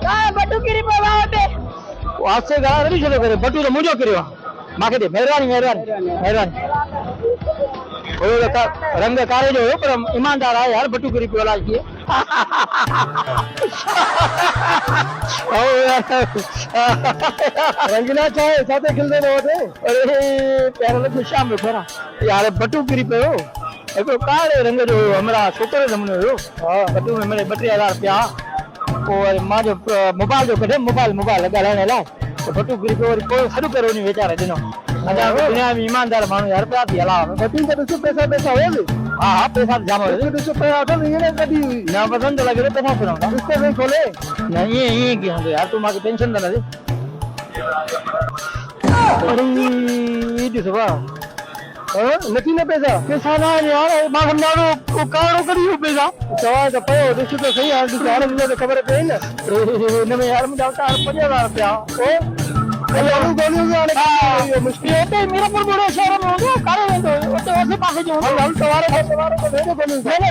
हाँ बटू किरी पे वाटे आज से गाला नहीं चलो करे बटू तो मुझे करियो माके दे मेहरबानी रंग कारे जो हो पर ईमानदार है यार बटू करी पे की रंगना चाहे साथे खिलते रहो अरे प्यारा लग शाम में फेरा यार बटू करी पे हो एको काले रंग जो हमरा छोकरे नमूने हो हां बटू में मेरे 32,000 रुपया और मां जो मोबाइल जो कढे मोबाइल लगा लेने ला तो बटू करी पे और कोई खरु करो नहीं बेचारा दिनो अदा दुनिया में ईमानदार मानो यार पे आती हला बटू का तो पैसा हो हां पैसा जाम हो तो पैसा तो नहीं है कभी ना पसंद लगे तो पैसा सुनाऊंगा इसको नहीं खोले नहीं ये की हम यार तू माके टेंशन ना ले अरे ये दिसवा નથી ને પૈસા ના યાર માં હમણાં કાળો કર્યું પૈસા સવાય તો પયો દેશું તો સહી આ ચાર મિનિટ તો ખબર પડી ને એને યાર મને આવતા 50,000 રૂપિયા ઓ અરે ગોલ્યું આને મુશ્किल है मेरा पर बड़ो शहर में हो कारे तो ऐसे पासे जो हम सवारे को भेजो बोलूं हल